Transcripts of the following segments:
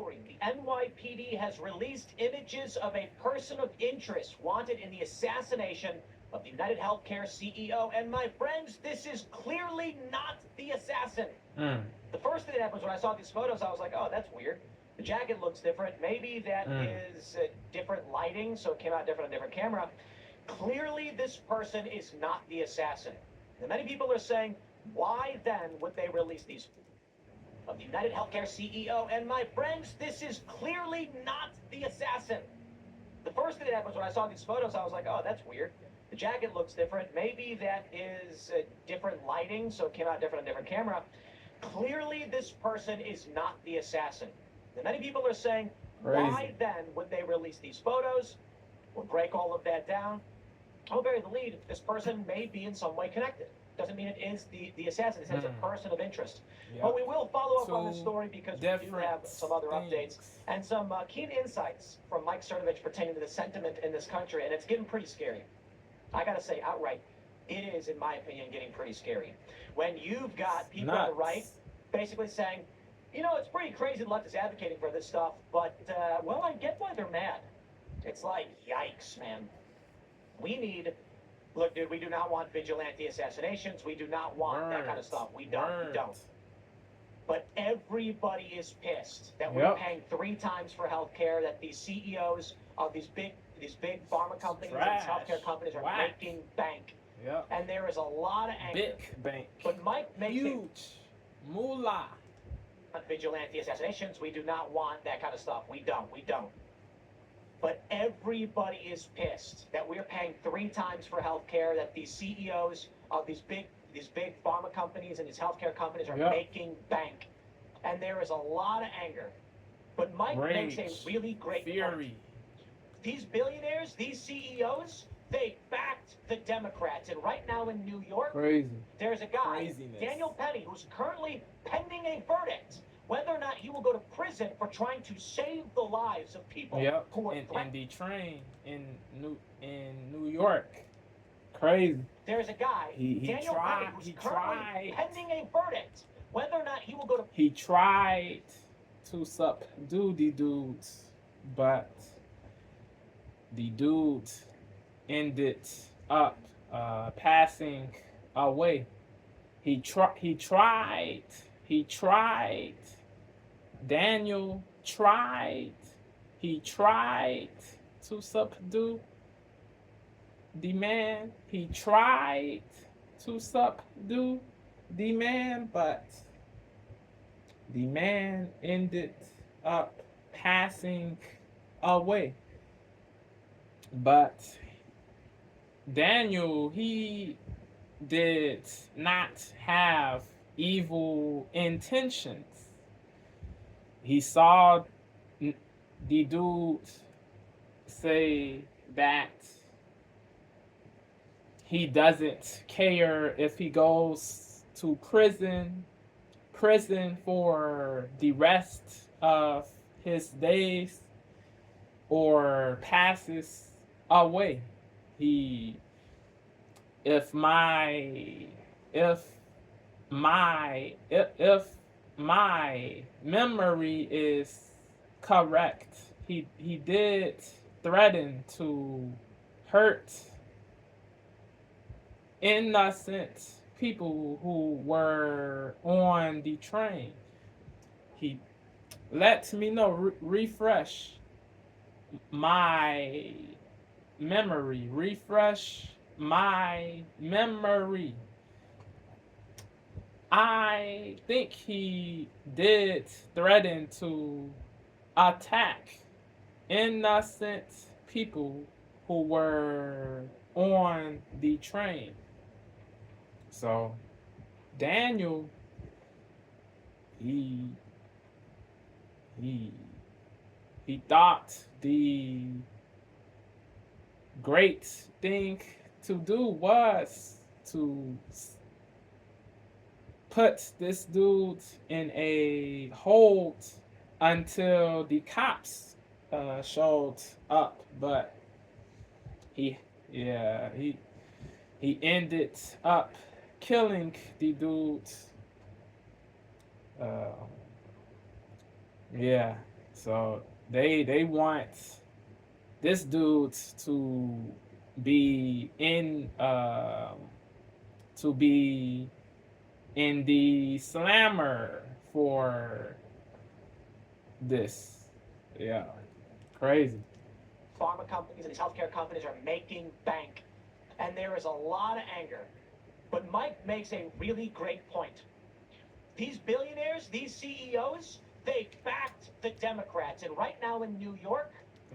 story. The NYPD has released images of a person of interest wanted in the assassination of the United Healthcare CEO. And my friends, this is clearly not the assassin. The first thing that happened was when I saw these photos, I was like, oh, that's weird. The jacket looks different. Maybe that is different lighting, so it came out different on a different camera. Clearly, this person is not the assassin. And many people are saying, why then would they release these of the United Healthcare CEO? And my friends, this is clearly not the assassin. The first thing that happened was when I saw these photos, I was like, oh, that's weird. The jacket looks different. Maybe that is different lighting, so it came out different on a different camera. Clearly, this person is not the assassin. And many people are saying, why then would they release these photos? We'll break all of that down. I'll bury the lead. This person may be in some way connected. Doesn't mean it is the assassin. It says a person of interest. Yep. But we will follow up on this story because we do have some other updates and some keen insights from Mike Cernovich pertaining to the sentiment in this country, and it's getting pretty scary. I got to say outright, it is, in my opinion, getting pretty scary. When you've got people on the right basically saying, you know, it's pretty crazy the left is advocating for this stuff, but, well, I get why they're mad. It's like, yikes, man. We need... Look, dude, we do not want vigilante assassinations. We do not want that kind of stuff. We don't. We don't. But everybody is pissed that we're paying 3 times for health care, that these CEOs of these big pharma companies and these healthcare companies are making bank. Yep. And there is a lot of anger. Big bank. But Mike makes huge moolah. Vigilante assassinations. We do not want that kind of stuff. We don't. We don't. But everybody is pissed that we're paying 3 times for health care, that these CEOs of these big pharma companies and these healthcare companies are making bank. And there is a lot of anger. But Mike makes a really great point. These billionaires, these CEOs, they backed the Democrats. And right now in New York, there's a guy, Daniel Penny, who's currently pending a verdict whether or not he will go to prison for trying to save the lives of people who are in the train in New York. Crazy. There's a guy, Daniel Penny, who's currently pending a verdict whether or not he will go to... He tried to subdue the dudes, but the dudes ended up passing away. He tried. Daniel tried. He tried to subdue the man. He tried to subdue the man, but the man ended up passing away. But Daniel, he did not have evil intentions. He saw the dude say that he doesn't care if he goes to prison for the rest of his days or passes away. If my memory is correct, he did threaten to hurt innocent people who were on the train. He let me know, refresh my memory. I think he did threaten to attack innocent people who were on the train. So Daniel, he thought the great thing to do was to put this dude in a hold until the cops showed up, but he ended up killing the dude. So they want this dude to be in to be in the slammer for this. Yeah, crazy. Pharma companies and these healthcare companies are making bank, and there is a lot of anger. But Mike makes a really great point. These billionaires, these CEOs, they backed the Democrats, and right now in New York,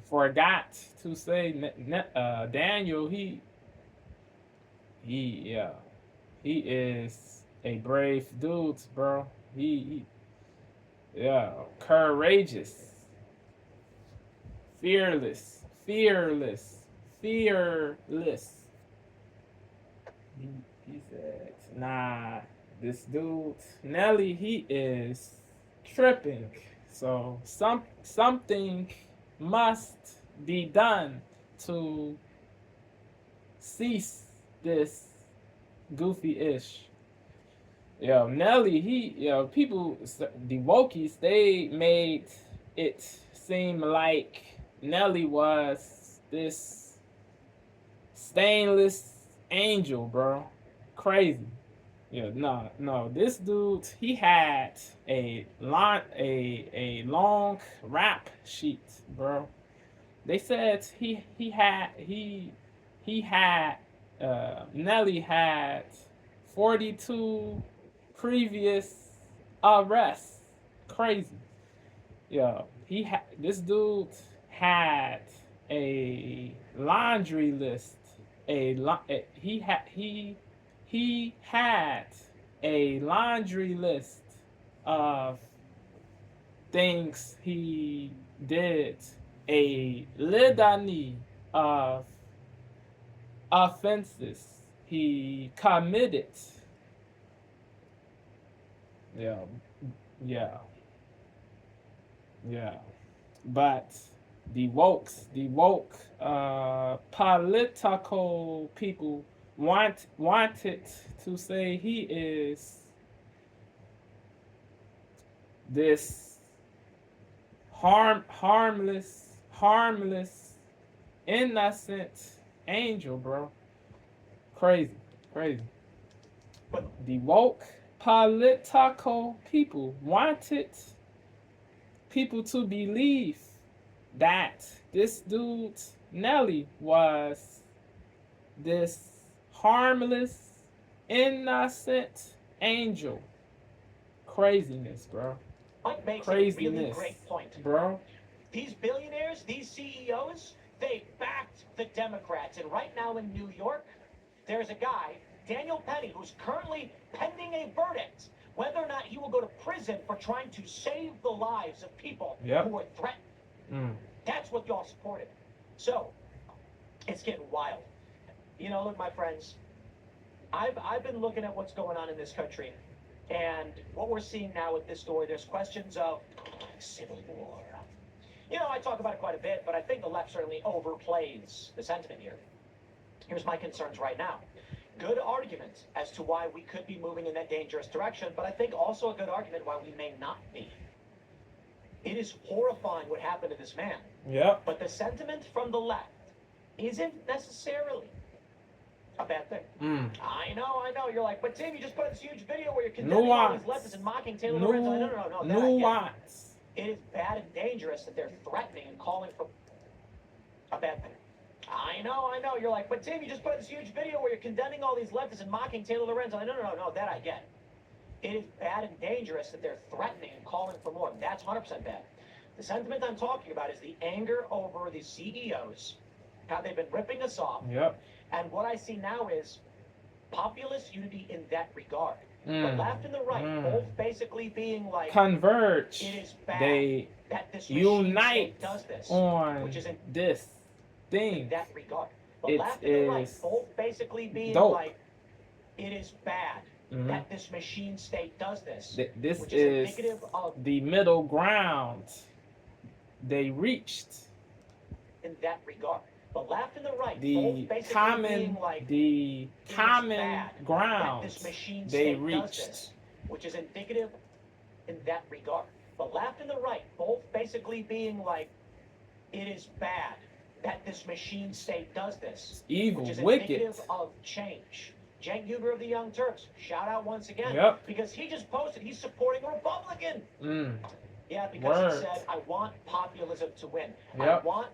Forgot to say Daniel. Yeah, he is a brave dude, bro. Yeah, courageous, fearless, fearless, fearless. He said, nah, this dude, Nelly, he is tripping. So something must be done to cease this goofy-ish. Nelly, people, the Wokies, they made it seem like Nelly was this stainless angel, bro. Crazy. No. This dude, he had a long rap sheet, bro. They said Nelly had 42 previous arrests. Crazy. This dude had a laundry list. He had a laundry list of things he did, a litany of offenses he committed. Yeah. But the woke political people wanted to say he is this harmless, innocent angel, bro. Crazy. The woke political people wanted people to believe that this dude Nelly was this harmless, innocent angel. Craziness, bro. Mike makes a really great point, bro. These billionaires, these CEOs, they backed the Democrats, and right now in New York, there's a guy, Daniel Penny, who's currently pending a verdict whether or not he will go to prison for trying to save the lives of people who were threatened. That's what y'all supported. So, it's getting wild. Look, my friends, I've been looking at what's going on in this country, and what we're seeing now with this story, there's questions of civil war. I talk about it quite a bit, but I think the left certainly overplays the sentiment here. Here's my concerns right now. Good argument as to why we could be moving in that dangerous direction, but I think also a good argument why we may not be. It is horrifying what happened to this man. Yeah. But the sentiment from the left isn't necessarily a bad thing. I know. You're like, but Tim, you just put up this huge video where you're condemning all these leftists and mocking Taylor Lorenzo. No. Nuance. It is bad and dangerous that they're threatening and calling for a bad thing. I know. You're like, but Tim, you just put up this huge video where you're condemning all these leftists and mocking Taylor Lorenzo. No, that I get. It is bad and dangerous that they're threatening and calling for more. That's 100% bad. The sentiment I'm talking about is the anger over the CEOs, how they've been ripping us off. Yep. And what I see now is populist unity in that regard. The left and the right both basically being like, converge. It is bad they that this unite does this, on which is this thing. In that regard. The left and the right both basically being like, it is bad that this machine state does this. This which is indicative of the middle ground they reached. In that regard. The left and the right The both basically being like, common ground that this machine they state reached. does this, which is indicative in that regard. the left and the right, both basically being like, it is bad that this machine state does this. It's evil, which is wicked. indicative of change. Cenk Uygur of the Young Turks, shout out once again. Yep. Because he just posted he's supporting a Republican. Yeah, because Word. he said, I want populism to win. Yep. I want,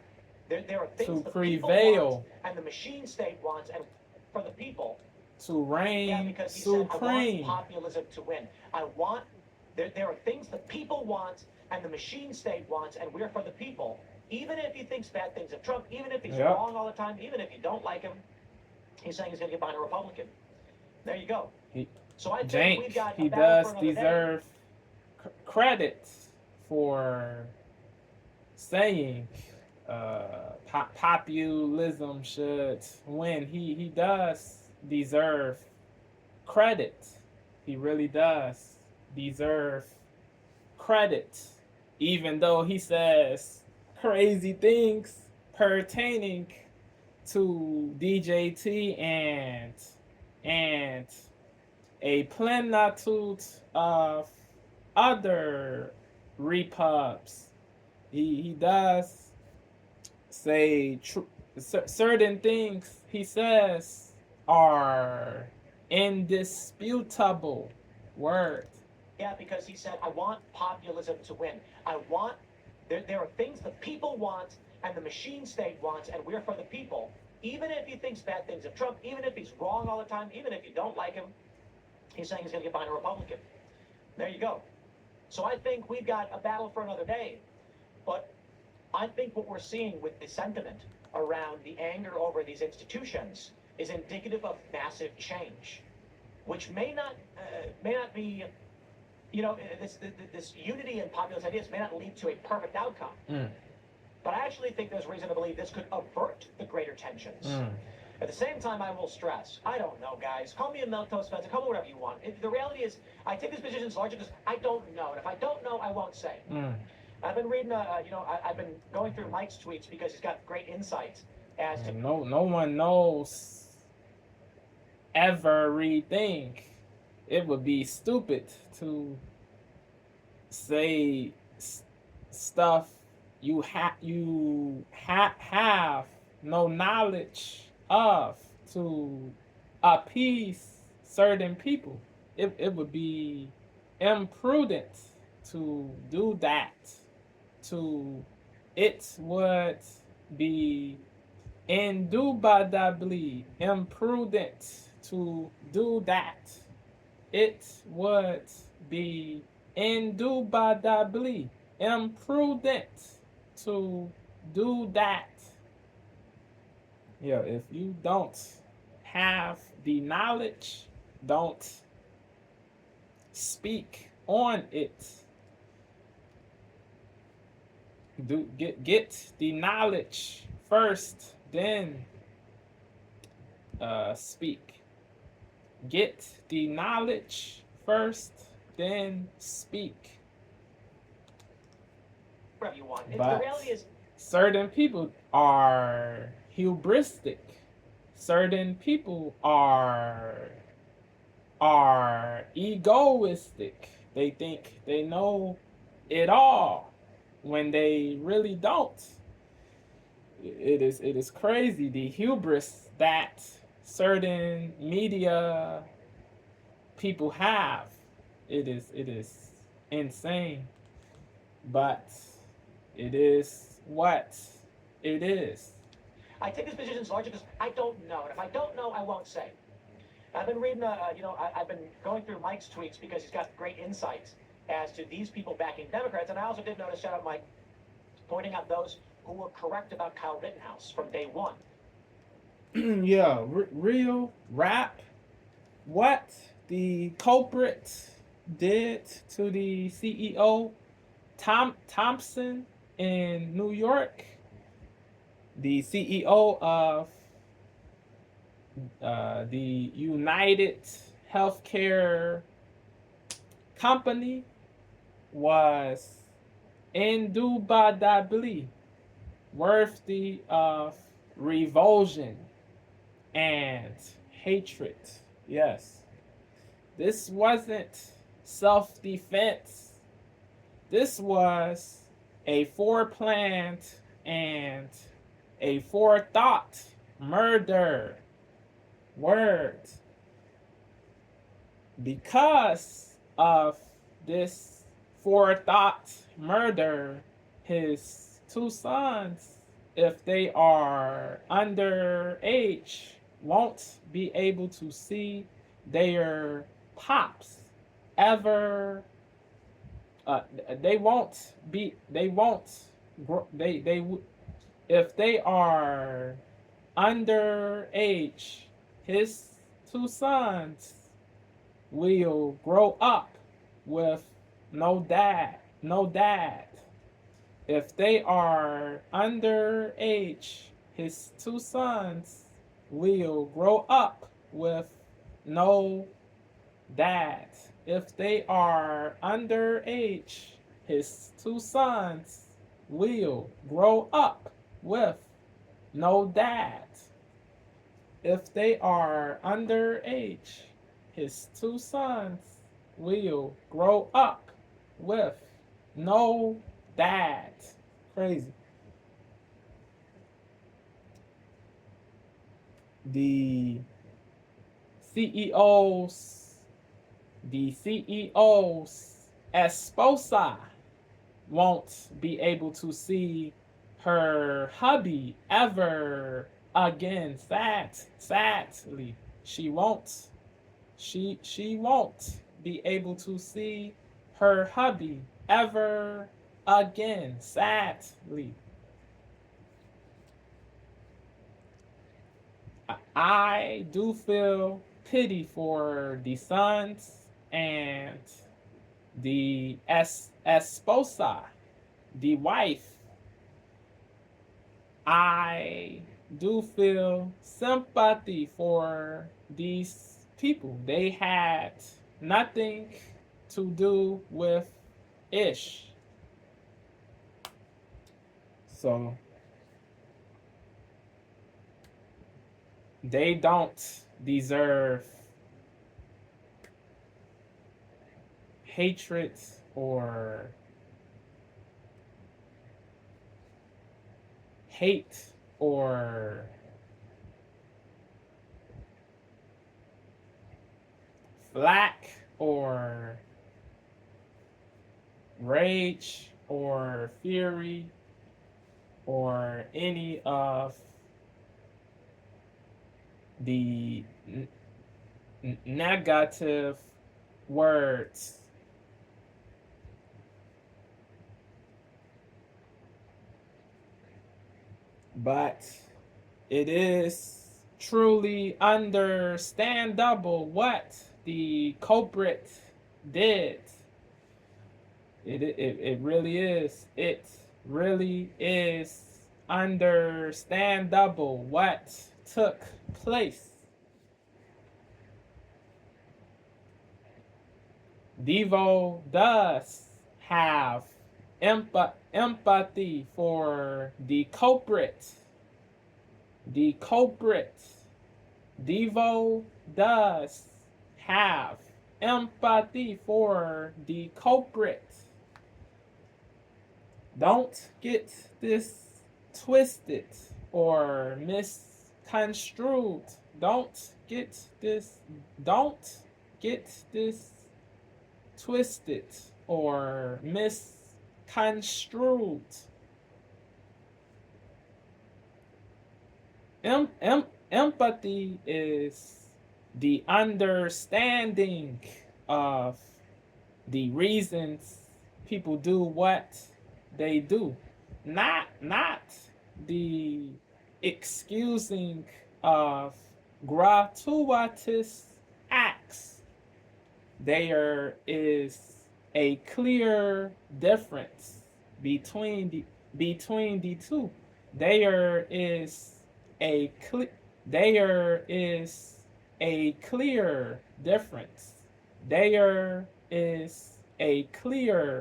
there are things To the prevail. people want and the machine state wants, and for the people. To reign Yeah, because he supreme. said, I want populism to win. I want, there are things the people want and the machine state wants, and we're for the people. Even if he thinks bad things of Trump, even if he's Yep. wrong all the time, even if you don't like him, he's saying he's going to get behind a Republican. There you go. So I think we've got he a battle does for another day. deserve credit for saying populism should win. He does deserve credit. He really does deserve credit, even though he says crazy things pertaining to DJT and a plenitude of other repubs. He does say certain things he says are indisputable. Word. Yeah, because he said, I want populism to win. I want, there are things the people want and the machine state wants, and we're for the people. Even if he thinks bad things of Trump, even if he's wrong all the time, even if you don't like him, he's saying he's going to get behind a Republican. There you go. So I think we've got a battle for another day. But I think what we're seeing with the sentiment around the anger over these institutions is indicative of massive change, which may not be, you know, this unity in populist ideas may not lead to a perfect outcome. But I actually think there's reason to believe this could avert the greater tensions. At the same time, I will stress, I don't know, guys. Call me a milquetoast Spencer, call me whatever you want. The reality is, I take these positions largely because I don't know. And if I don't know, I won't say. I've been reading, I've been going through Mike's tweets because he's got great insights as to... No one knows everything. It would be stupid to say stuff you have no knowledge of to appease certain people. It would be imprudent to do that. It would be indubitably imprudent to do that. It would be indubitably imprudent to do that. Yeah, if you don't have the knowledge, don't speak on it. Get the knowledge first, then speak. Get the knowledge first, then speak. Whatever you want. The But reality is, certain people are hubristic. Certain people are egoistic. They think they know it all when they really don't. It is crazy, the hubris that certain media people have. It is insane. But it is what it is. I take these positions largely because I don't know. And if I don't know, I won't say. I've been reading, I've been going through Mike's tweets because he's got great insights as to these people backing Democrats. And I also did notice, shout out Mike, pointing out those who were correct about Kyle Rittenhouse from day one. Yeah, real rap. What the culprit did to the CEO Thompson in New York, the CEO of the United Healthcare Company, was indubitably worthy of revulsion and hatred. Yes, this wasn't self-defense. this was a foreplanned and a forethought murder. Word. Because of this forethought murder, his two sons, if they are underage, won't be able to see their pops ever. They won't be. They won't. They if they are underage, his two sons will grow up with no dad. No dad. If they are underage, his two sons will grow up with no dad. If they are underage, his two sons will grow up with no dad. If they are underage, his two sons will grow up with no dad. Crazy. The CEO's esposa won't be able to see her hubby ever again. Sadly, she won't. She won't be able to see her hubby ever again. Sadly. I do feel pity for the sons and the esposa, the wife. I do feel sympathy for these people. They had nothing to do with Ish. So they don't deserve hatred or hate or flack or rage or fury or any of the negative words. But it is truly understandable what the culprit did. It really is. It really is understandable what took place. Devo does have empathy for the culprit. The culprit. Devo does have empathy for the culprit. Don't get this twisted or misconstrued. Don't get this twisted or misconstrued. Empathy is the understanding of the reasons people do what they do, not the excusing of gratuitous acts. There is a clear difference between the two. There is a clear difference. There is a clear difference. There is a clear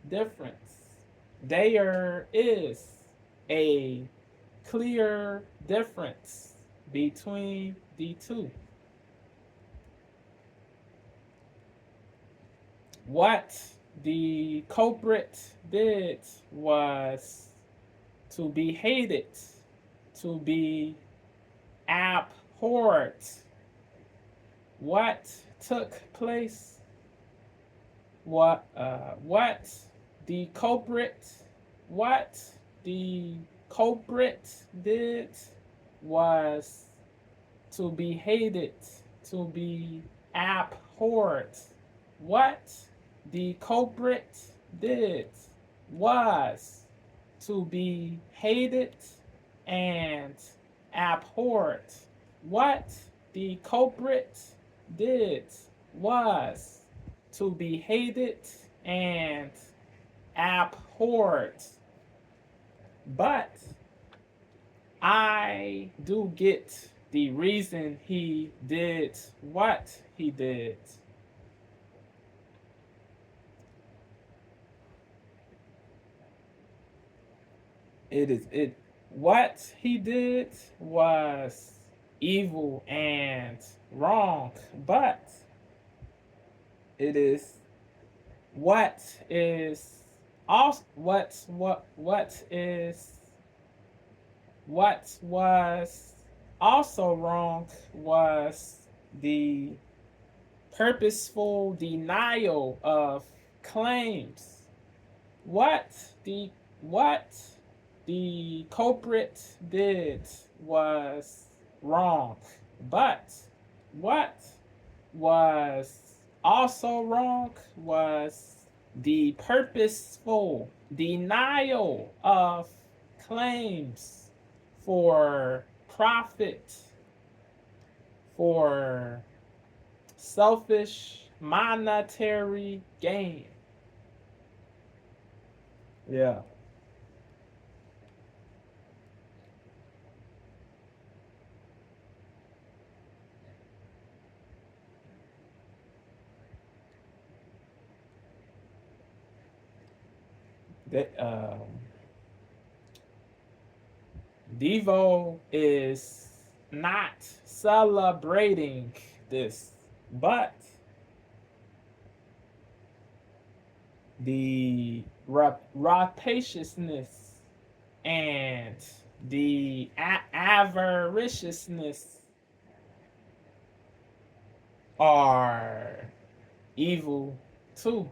difference. There is a clear difference between the two. what the culprit did was to be hated, to be abhorred. What took place? What the culprit? What the culprit did was to be hated, to be abhorred. What the culprit did was to be hated and abhorred. What the culprit did was to be hated and abhorred. But I do get the reason he did what he did. What he did was evil and wrong, but it is what is also what was also wrong was the purposeful denial of claims. What the culprit did was wrong, but what was also wrong was the purposeful denial of claims for profit, for selfish monetary gain. Yeah. Devo is not celebrating this, but the rapaciousness and the avariciousness are evil too.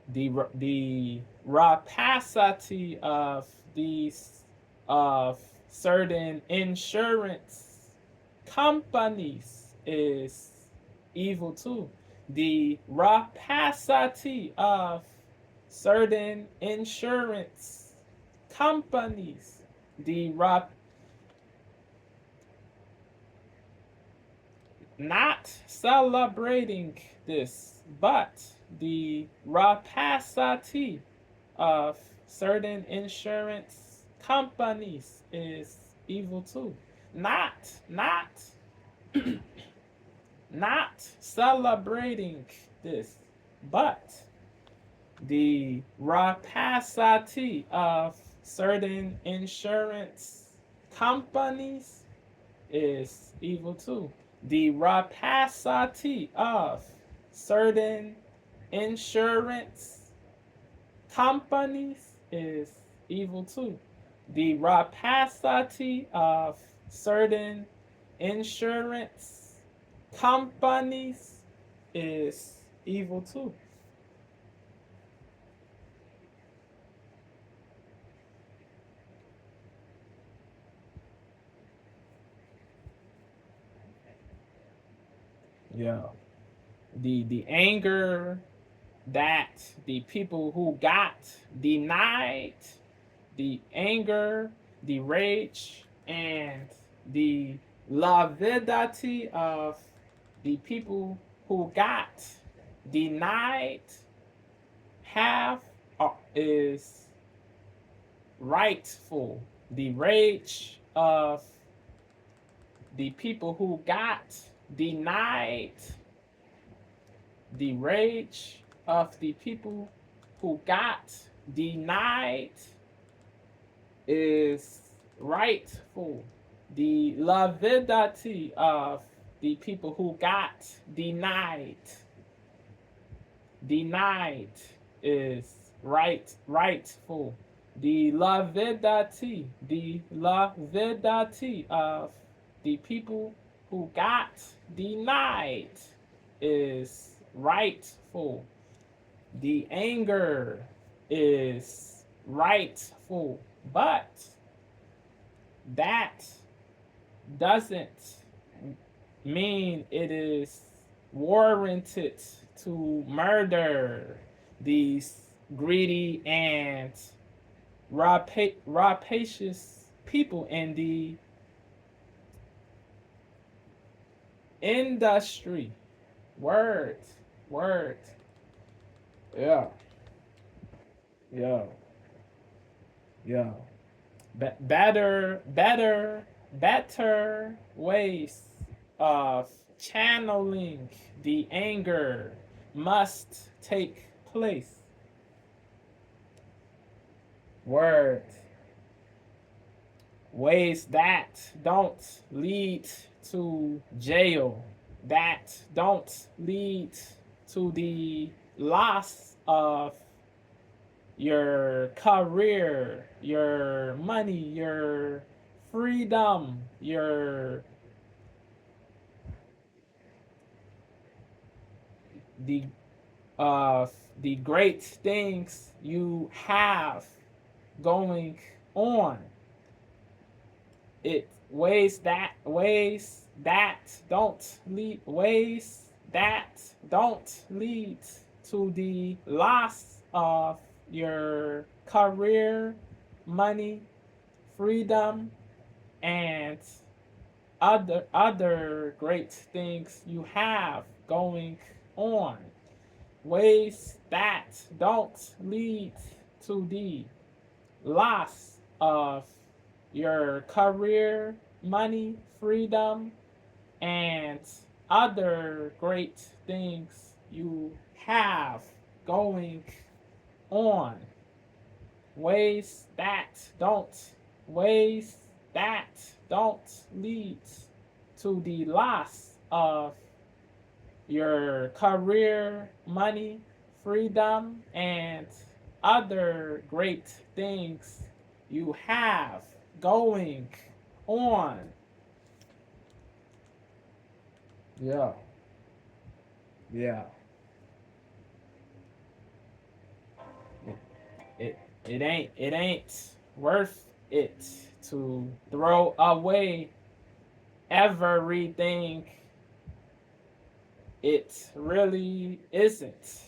The rapacity of certain insurance companies is evil too. The rapacity of certain insurance companies, not celebrating this, but the rapacity of certain insurance companies is evil too. Not celebrating this, but the rapacity of certain insurance companies is evil too. The rapacity of certain insurance companies is evil too. The rapacity of certain insurance companies is evil too. Yeah. The anger that the people who got denied, the anger, the rage, and the lavidity of the people who got denied is rightful. The rage of the people who got denied, the rage of the people who got denied is rightful. The lavidity of the people who got denied denied is rightful. The lavidity of the people who got denied is rightful. The anger is rightful, but that doesn't mean it is warranted to murder these greedy and rapacious people in the industry. Word. Yeah. Better ways of channeling the anger must take place. Word. Ways that don't lead to jail, that don't lead to the loss of your career, your money, your freedom, the the great things you have going on. It ways that don't lead to the loss of your career, money, freedom, and other great things you have going on. Ways that don't lead to the loss of your career, money, freedom, and other great things you have going on. Ways that don't lead to the loss of your career, money, freedom, and other great things you have going on. Yeah. It ain't worth it to throw away everything. It really isn't.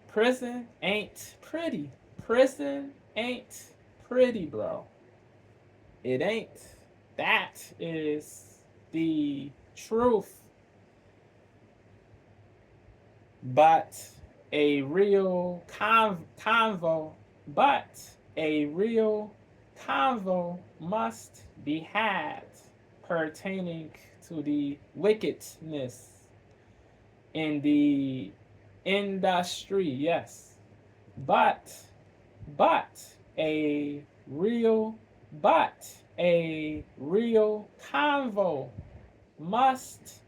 Prison ain't pretty. Prison ain't pretty, bro. It ain't. That is the truth. But a real convo must be had pertaining to the wickedness in the industry, yes. But a real convo must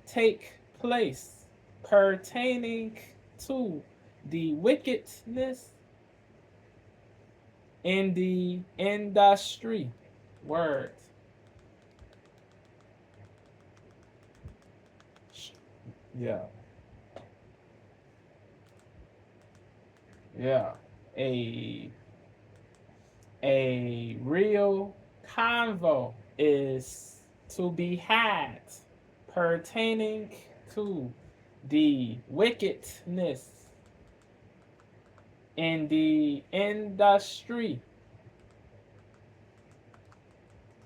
take place pertaining to the wickedness in the industry. Word. Yeah. A real convo is to be had pertaining to the wickedness in the industry.